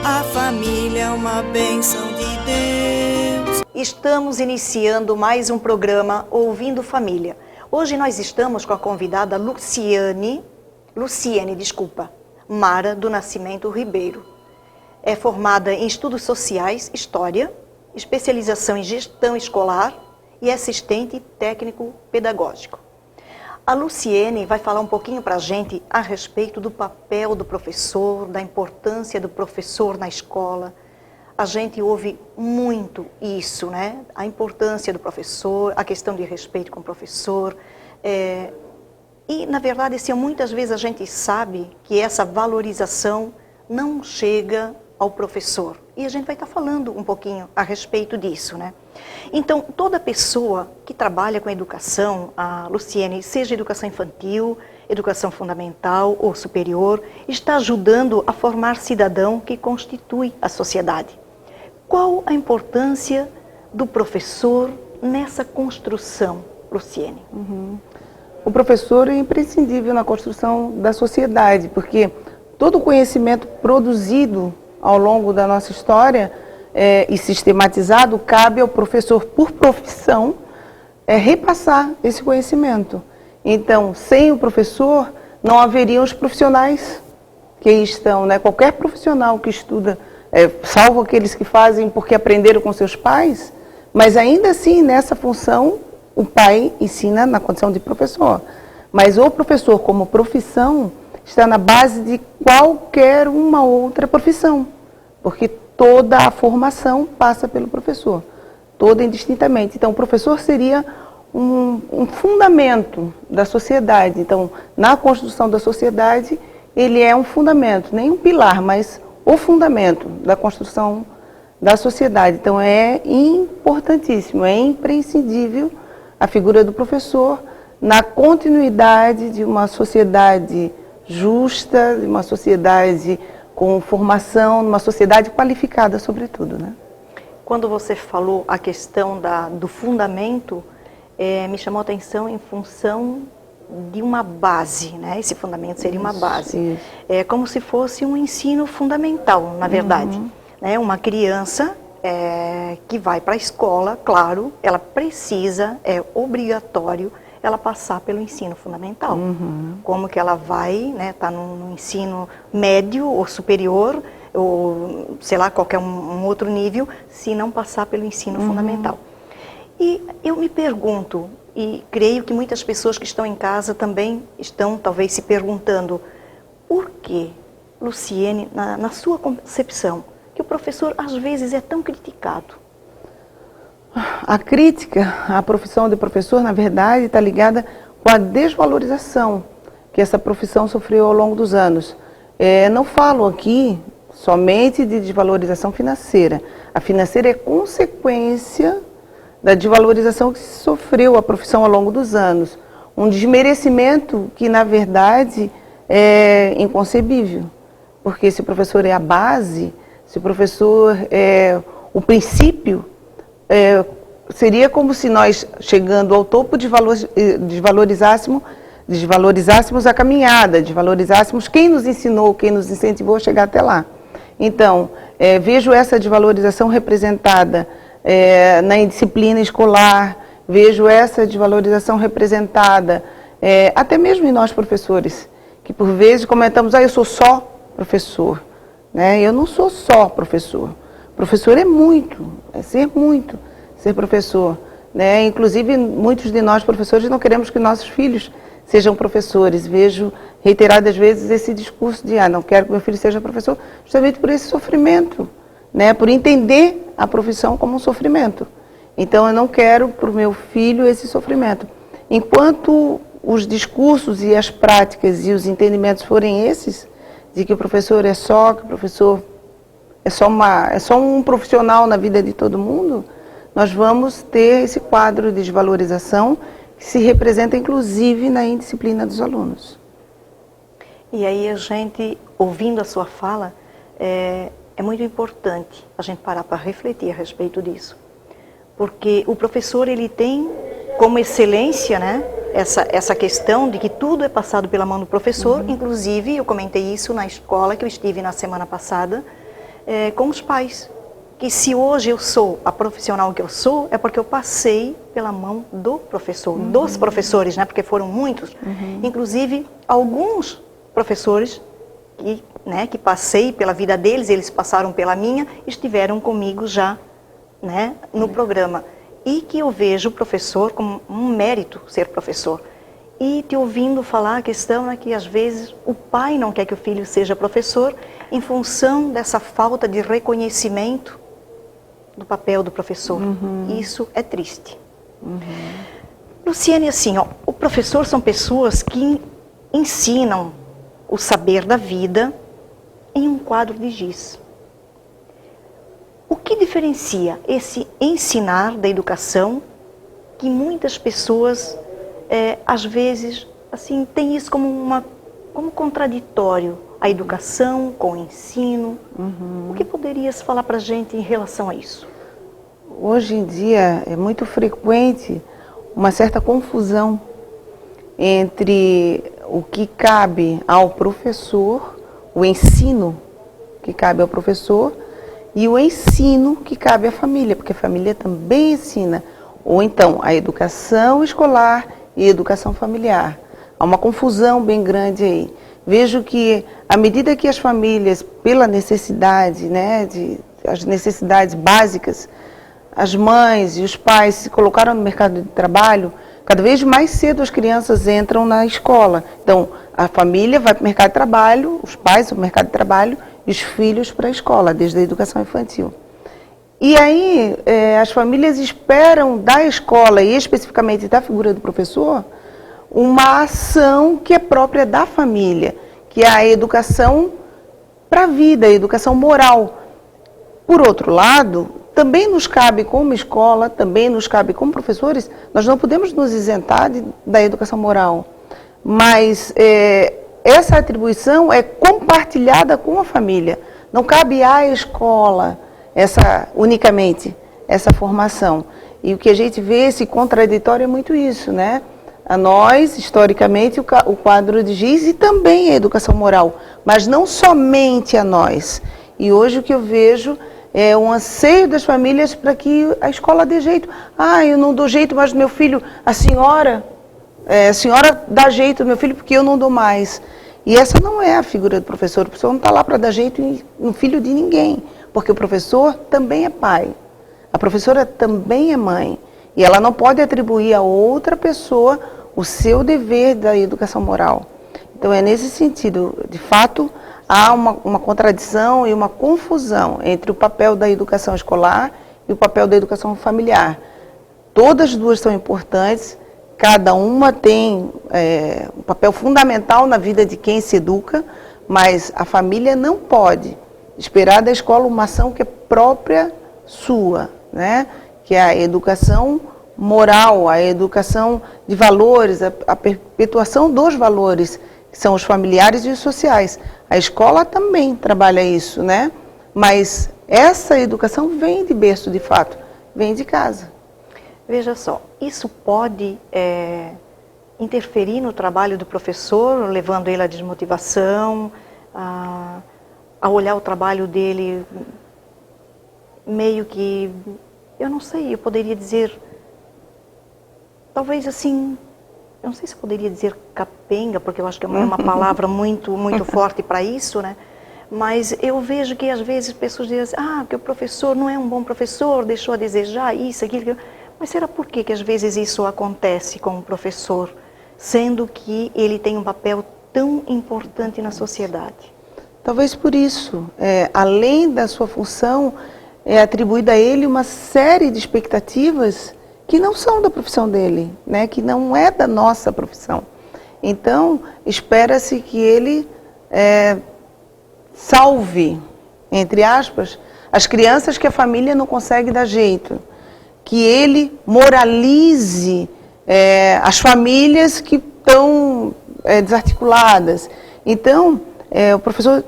A família é uma bênção de Deus. Estamos iniciando mais um programa Ouvindo Família. Hoje nós estamos com a convidada Luciene, Mara do Nascimento Ribeiro. É formada em Estudos Sociais, História, especialização em Gestão Escolar e assistente técnico pedagógico. A Luciene vai falar um pouquinho para a gente a respeito do papel do professor, da importância do professor na escola. A gente ouve muito isso, né? A importância do professor, a questão de respeito com o professor. E, na verdade, assim, muitas vezes a gente sabe que essa valorização não chega ao professor. E a gente vai estar falando um pouquinho a respeito disso, né? Então, toda pessoa que trabalha com educação, a Luciene, seja educação infantil, educação fundamental ou superior, está ajudando a formar cidadão que constitui a sociedade. Qual a importância do professor nessa construção, Luciene? O professor é imprescindível na construção da sociedade, porque todo o conhecimento produzido ao longo da nossa história e sistematizado, cabe ao professor, por profissão, repassar esse conhecimento. Então, sem o professor, não haveriam os profissionais que aí estão, né? Qualquer profissional que estuda, salvo aqueles que fazem porque aprenderam com seus pais, mas ainda assim, nessa função, o pai ensina na condição de professor. Mas o professor, como profissão, está na base de qualquer uma outra profissão, porque toda a formação passa pelo professor, toda indistintamente. Então, o professor seria um fundamento da sociedade. Então, na construção da sociedade, ele é um fundamento, nem um pilar, mas o fundamento da construção da sociedade. Então, é importantíssimo, é imprescindível a figura do professor na continuidade de uma sociedade justa, de uma sociedade com formação, uma sociedade qualificada, sobretudo, né? Quando você falou a questão do fundamento, me chamou a atenção em função de uma base, né? Esse fundamento seria uma base. Isso. É como se fosse um ensino fundamental, na verdade. Né? Uma criança que vai para a escola, claro, ela precisa, é obrigatório, ela passar pelo ensino fundamental. Como que ela vai, né, tá no ensino médio ou superior, ou sei lá, qualquer um outro nível, se não passar pelo ensino fundamental. E eu me pergunto, e creio que muitas pessoas que estão em casa também estão talvez se perguntando, por que, Luciene, na sua concepção, que o professor às vezes é tão criticado? A crítica à profissão de professor, na verdade, está ligada com a desvalorização que essa profissão sofreu ao longo dos anos. Não falo aqui somente de desvalorização financeira. A financeira é consequência da desvalorização que sofreu a profissão ao longo dos anos. Um desmerecimento que, na verdade, é inconcebível. Porque se o professor é a base, se o professor é o princípio, seria como se nós, chegando ao topo, desvalorizássemos a caminhada, desvalorizássemos quem nos ensinou, quem nos incentivou a chegar até lá. Então, vejo essa desvalorização representada na indisciplina escolar, vejo essa desvalorização representada até mesmo em nós professores, que por vezes comentamos, eu sou só professor, né? Eu não sou só professor. Professor é muito, ser professor, né? Inclusive, muitos de nós professores não queremos que nossos filhos sejam professores. Vejo reiteradas vezes esse discurso de, não quero que meu filho seja professor, justamente por esse sofrimento, né? Por entender a profissão como um sofrimento. Então, eu não quero para o meu filho esse sofrimento. Enquanto os discursos e as práticas e os entendimentos forem esses, de que o professor que o professor é só um profissional na vida de todo mundo, nós vamos ter esse quadro de desvalorização que se representa inclusive na indisciplina dos alunos. E aí a gente, ouvindo a sua fala, é muito importante a gente parar para refletir a respeito disso. Porque o professor, ele tem como excelência, né, essa questão de que tudo é passado pela mão do professor. Inclusive, eu comentei isso na escola que eu estive na semana passada, com os pais. Que se hoje eu sou a profissional que eu sou, é porque eu passei pela mão do professor, dos professores, né? Porque foram muitos. Inclusive, alguns professores que passei pela vida deles, eles passaram pela minha, estiveram comigo já, né, no programa. E que eu vejo o professor como um mérito ser professor. E te ouvindo falar, a questão é que às vezes o pai não quer que o filho seja professor em função dessa falta de reconhecimento do papel do professor. Isso é triste. Luciene, assim, ó, o professor são pessoas que ensinam o saber da vida em um quadro de giz. O que diferencia esse ensinar da educação, que muitas pessoas, às vezes, assim, tem isso como contraditório, a educação com o ensino? O que poderias falar para a gente em relação a isso? Hoje em dia é muito frequente uma certa confusão entre o que cabe ao professor, o ensino que cabe ao professor, e o ensino que cabe à família, porque a família também ensina. Ou então, a educação escolar e a educação familiar. Há uma confusão bem grande aí. Vejo que, à medida que as famílias, pela necessidade, né, as necessidades básicas, as mães e os pais se colocaram no mercado de trabalho, cada vez mais cedo as crianças entram na escola. Então, a família vai para o mercado de trabalho, os pais para o mercado de trabalho e os filhos para a escola, desde a educação infantil. E aí, as famílias esperam da escola, e especificamente da figura do professor, uma ação que é própria da família, que é a educação para a vida, a educação moral. Por outro lado, também nos cabe como escola, também nos cabe como professores, nós não podemos nos isentar da educação moral. Mas essa atribuição é compartilhada com a família. Não cabe à escola unicamente essa formação. E o que a gente vê, esse contraditório, é muito isso, né? A nós, historicamente, o quadro de giz e também a educação moral, mas não somente a nós. E hoje o que eu vejo é um anseio das famílias para que a escola dê jeito. Eu não dou jeito mais do meu filho, a senhora dá jeito do meu filho porque eu não dou mais. E essa não é a figura do professor. O professor não está lá para dar jeito no filho de ninguém, porque o professor também é pai, a professora também é mãe. E ela não pode atribuir a outra pessoa o seu dever da educação moral. Então é nesse sentido, de fato, há uma contradição e uma confusão entre o papel da educação escolar e o papel da educação familiar. Todas as duas são importantes, cada uma tem um papel fundamental na vida de quem se educa, mas a família não pode esperar da escola uma ação que é própria sua, né? Que é a educação moral, a educação de valores, a perpetuação dos valores, que são os familiares e os sociais. A escola também trabalha isso, né? Mas essa educação vem de berço, de fato, vem de casa. Veja só, isso pode interferir no trabalho do professor, levando ele à desmotivação, a olhar o trabalho dele meio que, eu não sei, eu poderia dizer, talvez assim, eu não sei se eu poderia dizer capenga, porque eu acho que é uma palavra muito forte para isso, né? Mas eu vejo que às vezes pessoas dizem assim, que o professor não é um bom professor, deixou a desejar isso, aquilo. Mas será por que às vezes isso acontece com o professor, sendo que ele tem um papel tão importante na sociedade? Talvez por isso, além da sua função, é atribuída a ele uma série de expectativas que não são da profissão dele, né? Que não é da nossa profissão. Então, espera-se que ele salve, entre aspas, as crianças que a família não consegue dar jeito, que ele moralize as famílias que estão desarticuladas. Então, o professor,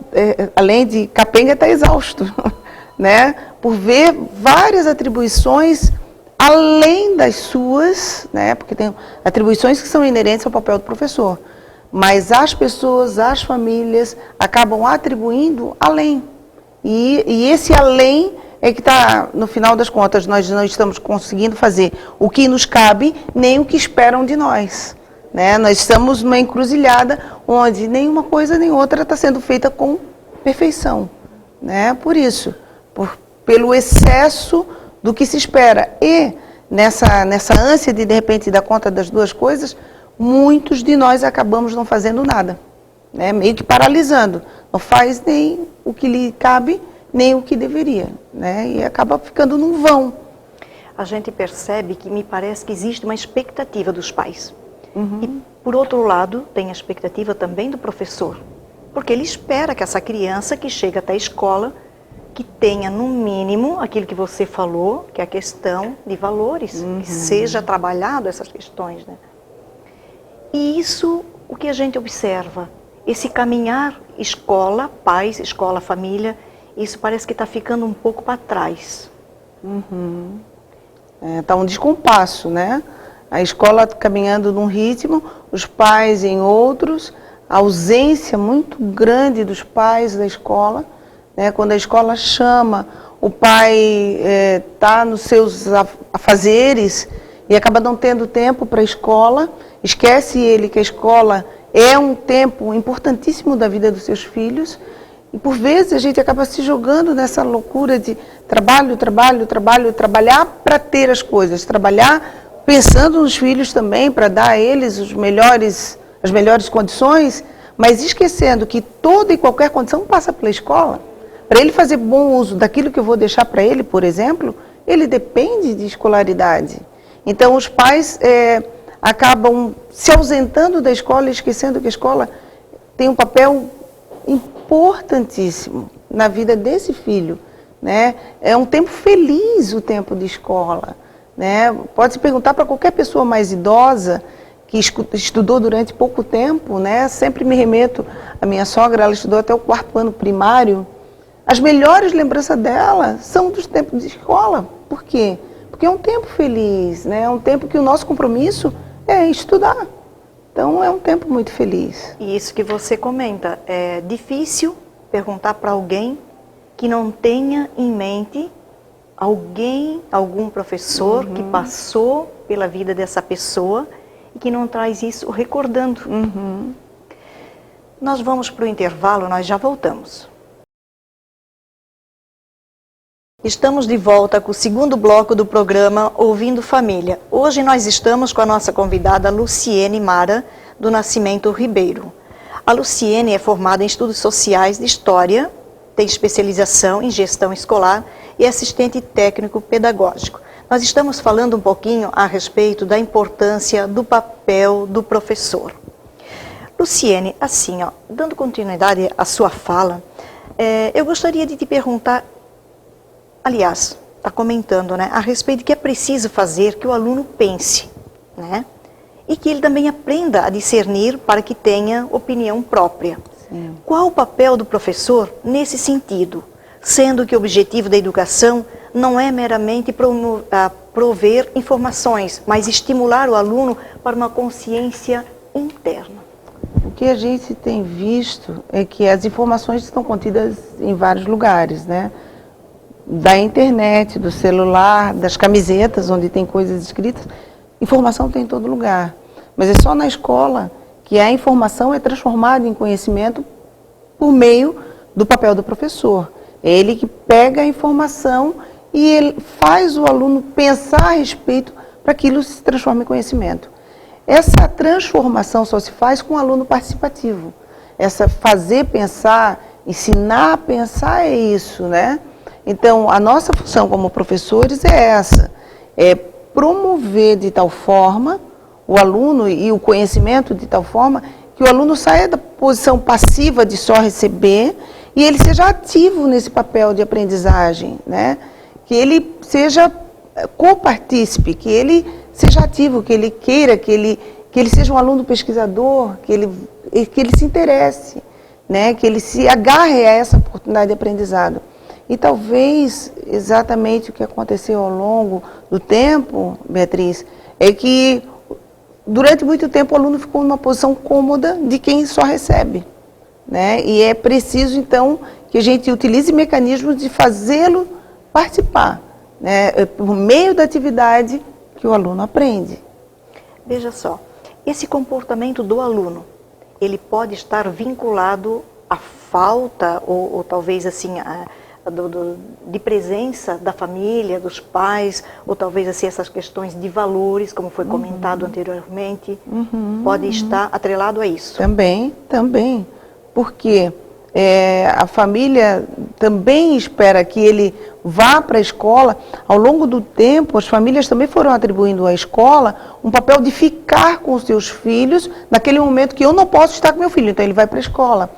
além de capenga, está exausto, né? Por ver várias atribuições além das suas, né? Porque tem atribuições que são inerentes ao papel do professor, mas as pessoas, as famílias, acabam atribuindo além. E esse além é que está, no final das contas, nós não estamos conseguindo fazer o que nos cabe, nem o que esperam de nós. Né? Nós estamos numa encruzilhada onde nenhuma coisa nem outra está sendo feita com perfeição. Né? Por isso, pelo excesso do que se espera. E nessa ânsia de repente, dar conta das duas coisas, muitos de nós acabamos não fazendo nada. Né? Meio que paralisando. Não faz nem o que lhe cabe, nem o que deveria, né? E acaba ficando num vão. A gente percebe que me parece que existe uma expectativa dos pais. E, por outro lado, tem a expectativa também do professor. Porque ele espera que essa criança que chega até a escola, que tenha no mínimo aquilo que você falou, que é a questão de valores, que seja trabalhado essas questões, né? E isso, o que a gente observa, esse caminhar escola, pais, escola, família, isso parece que está ficando um pouco para trás. Está um descompasso, né? A escola caminhando num ritmo, os pais em outros, a ausência muito grande dos pais da escola, né? Quando a escola chama, o pai está nos seus afazeres e acaba não tendo tempo para a escola, esquece ele que a escola é um tempo importantíssimo da vida dos seus filhos. E por vezes a gente acaba se jogando nessa loucura de trabalhar para ter as coisas, trabalhar pensando nos filhos também, para dar a eles as melhores condições, mas esquecendo que toda e qualquer condição passa pela escola. Para ele fazer bom uso daquilo que eu vou deixar para ele, por exemplo, ele depende de escolaridade. Então os pais acabam se ausentando da escola e esquecendo que a escola tem um papel importantíssimo na vida desse filho, né? É um tempo feliz o tempo de escola, né? Pode-se perguntar para qualquer pessoa mais idosa que estudou durante pouco tempo, né? Sempre me remeto à minha sogra, ela estudou até o 4º ano primário. As melhores lembranças dela são dos tempos de escola. Por quê? Porque é um tempo feliz, né? É um tempo que o nosso compromisso é estudar. Então, é um tempo muito feliz. E isso que você comenta, é difícil perguntar para alguém que não tenha em mente algum professor que passou pela vida dessa pessoa e que não traz isso recordando. Nós vamos para o intervalo, nós já voltamos. Estamos de volta com o segundo bloco do programa Ouvindo Família. Hoje nós estamos com a nossa convidada Luciene Mara, do Nascimento Ribeiro. A Luciene é formada em Estudos Sociais de História, tem especialização em Gestão Escolar e é assistente técnico pedagógico. Nós estamos falando um pouquinho a respeito da importância do papel do professor. Luciene, assim, dando continuidade à sua fala, eu gostaria de te perguntar, aliás, está comentando, né, a respeito de que é preciso fazer que o aluno pense, né, e que ele também aprenda a discernir para que tenha opinião própria. Sim. Qual o papel do professor nesse sentido? Sendo que o objetivo da educação não é meramente prover informações, mas estimular o aluno para uma consciência interna. O que a gente tem visto é que as informações estão contidas em vários lugares, né? Da internet, do celular, das camisetas, onde tem coisas escritas. Informação tem em todo lugar. Mas é só na escola que a informação é transformada em conhecimento por meio do papel do professor. É ele que pega a informação e ele faz o aluno pensar a respeito para que aquilo se transforme em conhecimento. Essa transformação só se faz com o aluno participativo. Essa fazer pensar, ensinar a pensar é isso, né? Então, a nossa função como professores é essa, é promover de tal forma o aluno e o conhecimento de tal forma que o aluno saia da posição passiva de só receber e ele seja ativo nesse papel de aprendizagem, né? Que ele seja copartícipe, que ele seja ativo, que ele queira, que ele seja um aluno pesquisador, que ele se interesse, né? Que ele se agarre a essa oportunidade de aprendizado. E talvez exatamente o que aconteceu ao longo do tempo, Beatriz, é que durante muito tempo o aluno ficou numa posição cômoda de quem só recebe, né? E é preciso então que a gente utilize mecanismos de fazê-lo participar, né, por meio da atividade que o aluno aprende. Veja só, esse comportamento do aluno, ele pode estar vinculado à falta, ou talvez assim, de presença da família, dos pais, ou talvez assim essas questões de valores, como foi comentado anteriormente, pode estar atrelado a isso. Também, porque a família também espera que ele vá para a escola. Ao longo do tempo, as famílias também foram atribuindo à escola um papel de ficar com os seus filhos naquele momento que eu não posso estar com meu filho, então ele vai para a escola.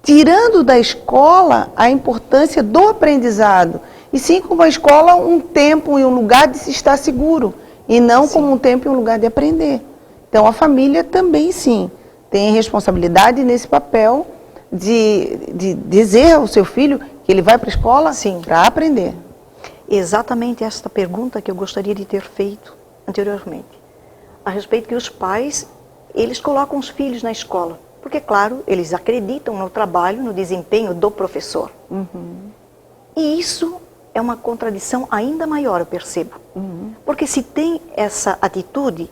Tirando da escola a importância do aprendizado, e sim como a escola um tempo e um lugar de se estar seguro, e não como um tempo e um lugar de aprender. Então a família também sim tem responsabilidade nesse papel de dizer ao seu filho que ele vai para a escola para aprender. Exatamente esta pergunta que eu gostaria de ter feito anteriormente, a respeito que os pais, eles colocam os filhos na escola, porque, claro, eles acreditam no trabalho, no desempenho do professor. E isso é uma contradição ainda maior, eu percebo. Porque se tem essa atitude,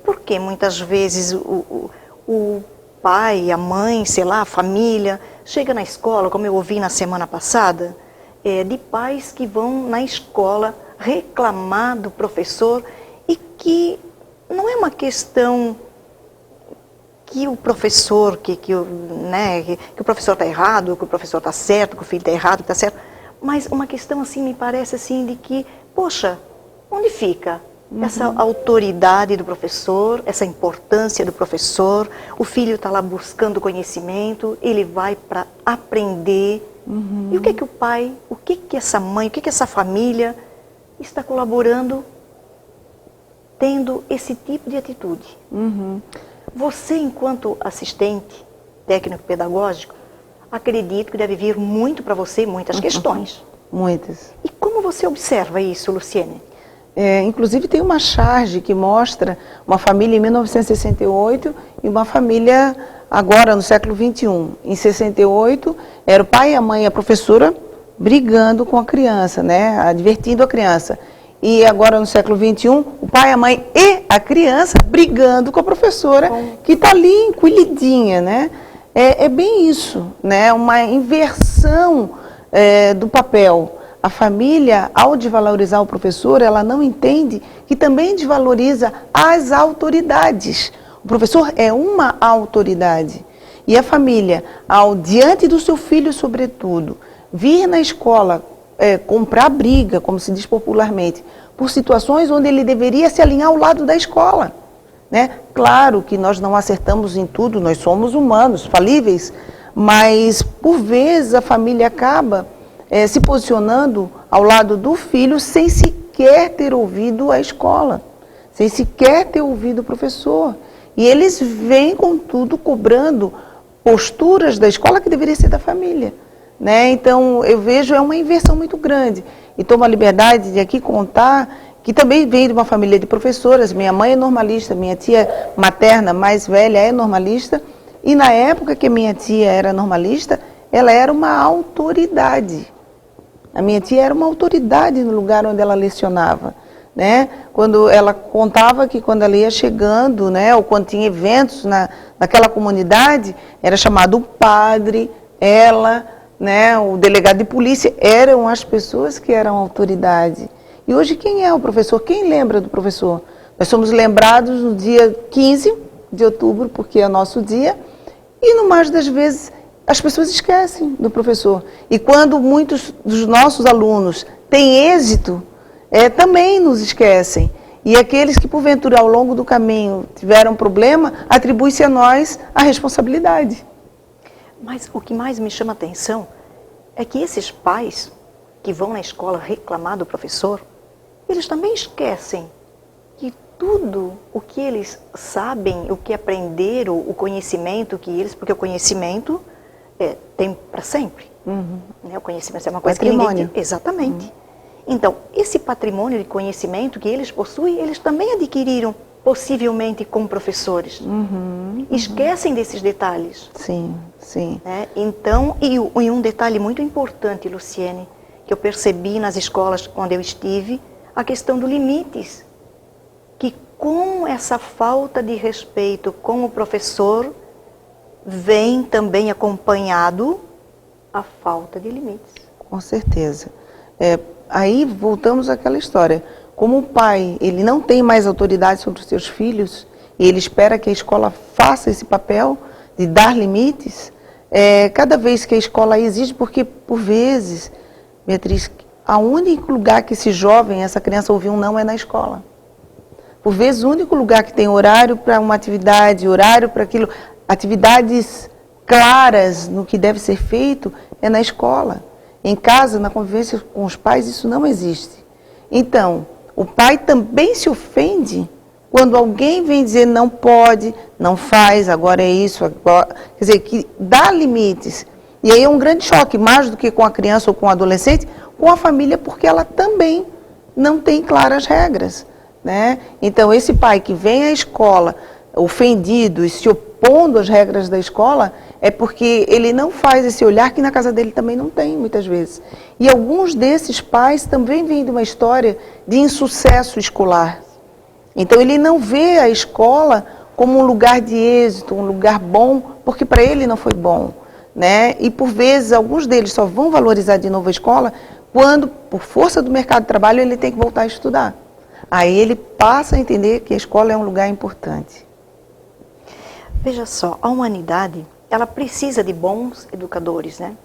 por que muitas vezes o pai, a mãe, sei lá, a família, chega na escola, como eu ouvi na semana passada, de pais que vão na escola reclamar do professor e que não é uma questão que o professor, que o professor está errado, que o professor está certo, que o filho está errado, que está certo, mas uma questão assim, me parece assim, de que, poxa, onde fica essa autoridade do professor, essa importância do professor? O filho está lá buscando conhecimento, ele vai para aprender. E o que o pai, o que essa mãe, o que essa família está colaborando, tendo esse tipo de atitude? Você, enquanto assistente técnico-pedagógico, acredito que deve vir muito para você muitas questões. Muitas. E como você observa isso, Luciene? Inclusive tem uma charge que mostra uma família em 1968 e uma família agora no século XXI. Em 68, era o pai, a mãe e a professora brigando com a criança, né, advertindo a criança. E agora no século XXI, o pai, a mãe e a criança brigando com a professora, que está ali encolhidinha, né? É bem isso, né? Uma inversão do papel. A família, ao desvalorizar o professor, ela não entende que também desvaloriza as autoridades. O professor é uma autoridade. E a família, ao diante do seu filho, sobretudo, vir na escola comprar briga, como se diz popularmente, por situações onde ele deveria se alinhar ao lado da escola, né? Claro que nós não acertamos em tudo, nós somos humanos, falíveis, mas por vezes a família acaba se posicionando ao lado do filho sem sequer ter ouvido a escola, sem sequer ter ouvido o professor. E eles vêm com tudo cobrando posturas da escola que deveria ser da família, né? Então eu vejo uma inversão muito grande. E tomo a liberdade de aqui contar que também vem de uma família de professoras. Minha mãe é normalista, minha tia materna mais velha é normalista. E na época que minha tia era normalista, ela era uma autoridade. A minha tia era uma autoridade no lugar onde ela lecionava, né? Quando ela contava que quando ela ia chegando, né, ou quando tinha eventos naquela comunidade, era chamado o padre, ela, né, o delegado de polícia, eram as pessoas que eram autoridade. E hoje quem é o professor? Quem lembra do professor? Nós somos lembrados no dia 15 de outubro, porque é o nosso dia, e no mais das vezes as pessoas esquecem do professor. E quando muitos dos nossos alunos têm êxito, também nos esquecem. E aqueles que porventura ao longo do caminho tiveram problema, atribui-se a nós a responsabilidade. Mas o que mais me chama a atenção é que esses pais que vão na escola reclamar do professor, eles também esquecem que tudo o que eles sabem, o que aprenderam, o conhecimento que eles, porque o conhecimento tem para sempre. Né? O conhecimento é uma coisa que ninguém tem. Exatamente. Então, esse patrimônio de conhecimento que eles possuem, eles também adquiriram possivelmente com professores. Esquecem desses detalhes. Sim, sim. Né? Então, e um detalhe muito importante, Luciene, que eu percebi nas escolas onde eu estive, a questão dos limites. Que com essa falta de respeito com o professor, vem também acompanhado a falta de limites. Com certeza. Aí voltamos àquela história. Como o pai, ele não tem mais autoridade sobre os seus filhos, e ele espera que a escola faça esse papel de dar limites, cada vez que a escola exige, porque por vezes, Beatriz, o único lugar que esse jovem, essa criança ouvir um não é na escola. Por vezes o único lugar que tem horário para uma atividade, horário para aquilo, atividades claras no que deve ser feito é na escola. Em casa, na convivência com os pais, isso não existe. Então, o pai também se ofende quando alguém vem dizer não pode, não faz, agora é isso, agora... Quer dizer, que dá limites. E aí é um grande choque, mais do que com a criança ou com o adolescente, com a família, porque ela também não tem claras regras. Né? Então, esse pai que vem à escola ofendido e se opondo às regras da escola, é porque ele não faz esse olhar que na casa dele também não tem, muitas vezes. E alguns desses pais também vêm de uma história de insucesso escolar. Então, ele não vê a escola como um lugar de êxito, um lugar bom, porque para ele não foi bom. Né? E, por vezes, alguns deles só vão valorizar de novo a escola quando, por força do mercado de trabalho, ele tem que voltar a estudar. Aí ele passa a entender que a escola é um lugar importante. Veja só, a humanidade, ela precisa de bons educadores, né?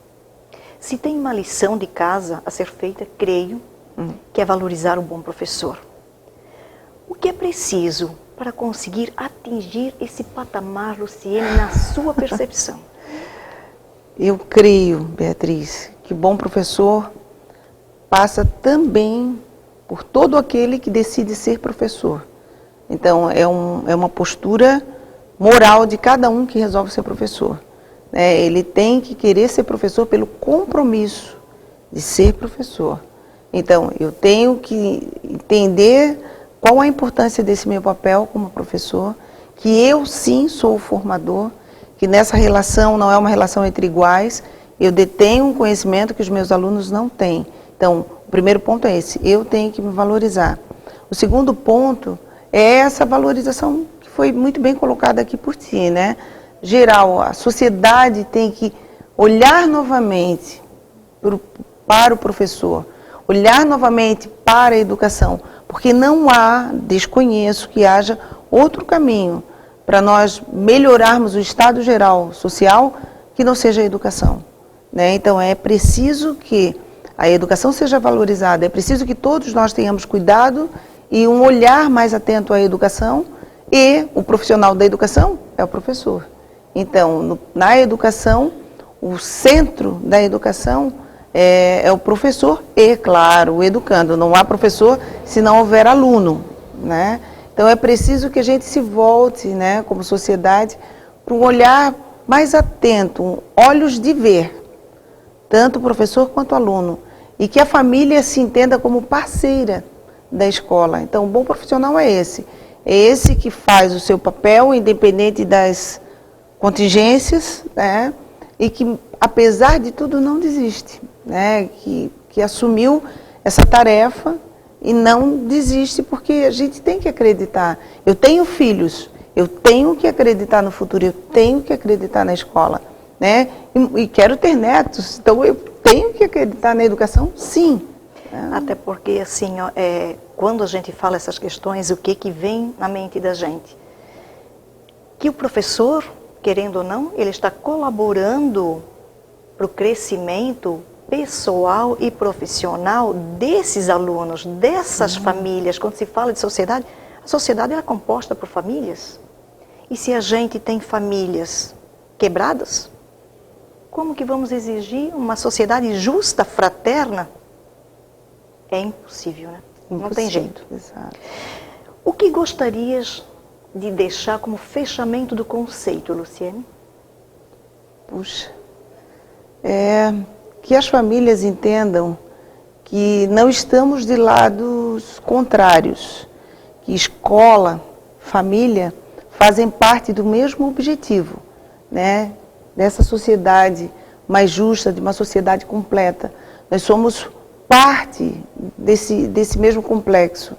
Se tem uma lição de casa a ser feita, creio, que é valorizar o bom professor. O que é preciso para conseguir atingir esse patamar, Luciene, na sua percepção? Eu creio, Beatriz, que o bom professor passa também por todo aquele que decide ser professor. Então, é uma postura moral de cada um que resolve ser professor. Ele tem que querer ser professor pelo compromisso de ser professor. Então, eu tenho que entender qual a importância desse meu papel como professor, que eu sim sou o formador, que nessa relação não é uma relação entre iguais, eu detenho um conhecimento que os meus alunos não têm. Então, o primeiro ponto é esse, eu tenho que me valorizar. O segundo ponto é essa valorização que foi muito bem colocada aqui por ti, né? Geral, a sociedade tem que olhar novamente para o professor, olhar novamente para a educação, porque não há, desconheço que haja outro caminho para nós melhorarmos o estado geral social que não seja a educação. Né? Então, é preciso que a educação seja valorizada, é preciso que todos nós tenhamos cuidado e um olhar mais atento à educação, e o profissional da educação é o professor. Então, na educação, o centro da educação é o professor e, claro, o educando. Não há professor se não houver aluno, né? Então, é preciso que a gente se volte, né, como sociedade, para um olhar mais atento, olhos de ver, tanto o professor quanto o aluno, e que a família se entenda como parceira da escola. Então, o bom profissional é esse que faz o seu papel, independente das contingências, né, e que, apesar de tudo, não desiste, né, que assumiu essa tarefa e não desiste, porque a gente tem que acreditar. Eu tenho filhos, eu tenho que acreditar no futuro, eu tenho que acreditar na escola, né? E quero ter netos, então eu tenho que acreditar na educação, sim. Até porque, assim, quando a gente fala essas questões, o que vem na mente da gente? Que o professor, querendo ou não, ele está colaborando para o crescimento pessoal e profissional desses alunos, dessas famílias. Quando se fala de sociedade, a sociedade é composta por famílias. E se a gente tem famílias quebradas, como que vamos exigir uma sociedade justa, fraterna? É impossível, né? Não tem jeito. Exato. O que gostarias de deixar como fechamento do conceito, Luciene? Puxa, que as famílias entendam que não estamos de lados contrários, que escola, família fazem parte do mesmo objetivo, né? Dessa sociedade mais justa, de uma sociedade completa. Nós somos parte desse mesmo complexo.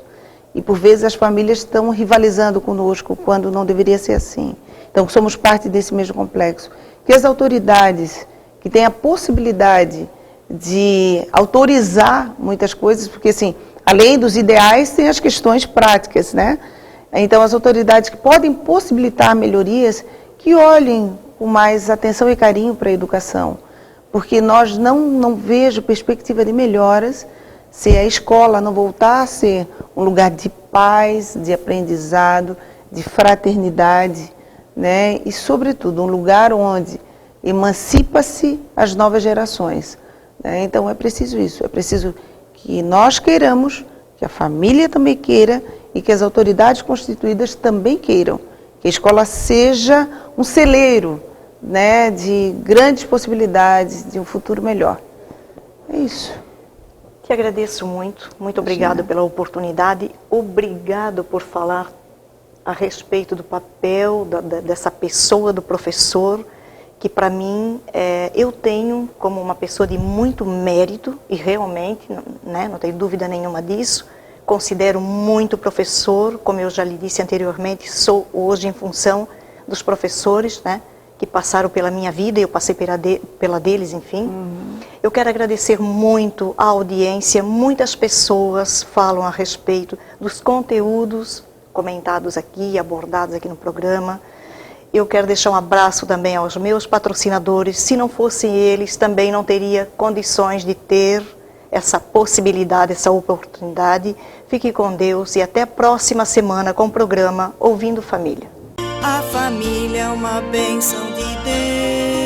E por vezes as famílias estão rivalizando conosco quando não deveria ser assim. Então somos parte desse mesmo complexo. Que as autoridades que têm a possibilidade de autorizar muitas coisas, porque assim, além dos ideais, tem as questões práticas, né? Então as autoridades que podem possibilitar melhorias, que olhem com mais atenção e carinho para a educação. Porque nós não vejo perspectiva de melhoras se a escola não voltar a ser um lugar de paz, de aprendizado, de fraternidade, né? E, sobretudo, um lugar onde emancipa-se as novas gerações, né? Então, é preciso isso, é preciso que nós queiramos, que a família também queira e que as autoridades constituídas também queiram, que a escola seja um celeiro, né, de grandes possibilidades de um futuro melhor. É isso. Te agradeço muito, muito obrigado pela oportunidade, obrigado por falar a respeito do papel dessa pessoa, do professor, que para mim, eu tenho como uma pessoa de muito mérito, e realmente, né, não tenho dúvida nenhuma disso, considero muito professor, como eu já lhe disse anteriormente, sou hoje em função dos professores, né, que passaram pela minha vida, eu passei pela deles, enfim. Eu quero agradecer muito a audiência, muitas pessoas falam a respeito dos conteúdos comentados aqui, abordados aqui no programa. Eu quero deixar um abraço também aos meus patrocinadores, se não fossem eles, também não teria condições de ter essa possibilidade, essa oportunidade. Fique com Deus e até a próxima semana com o programa Ouvindo Família. A família é uma bênção de Deus.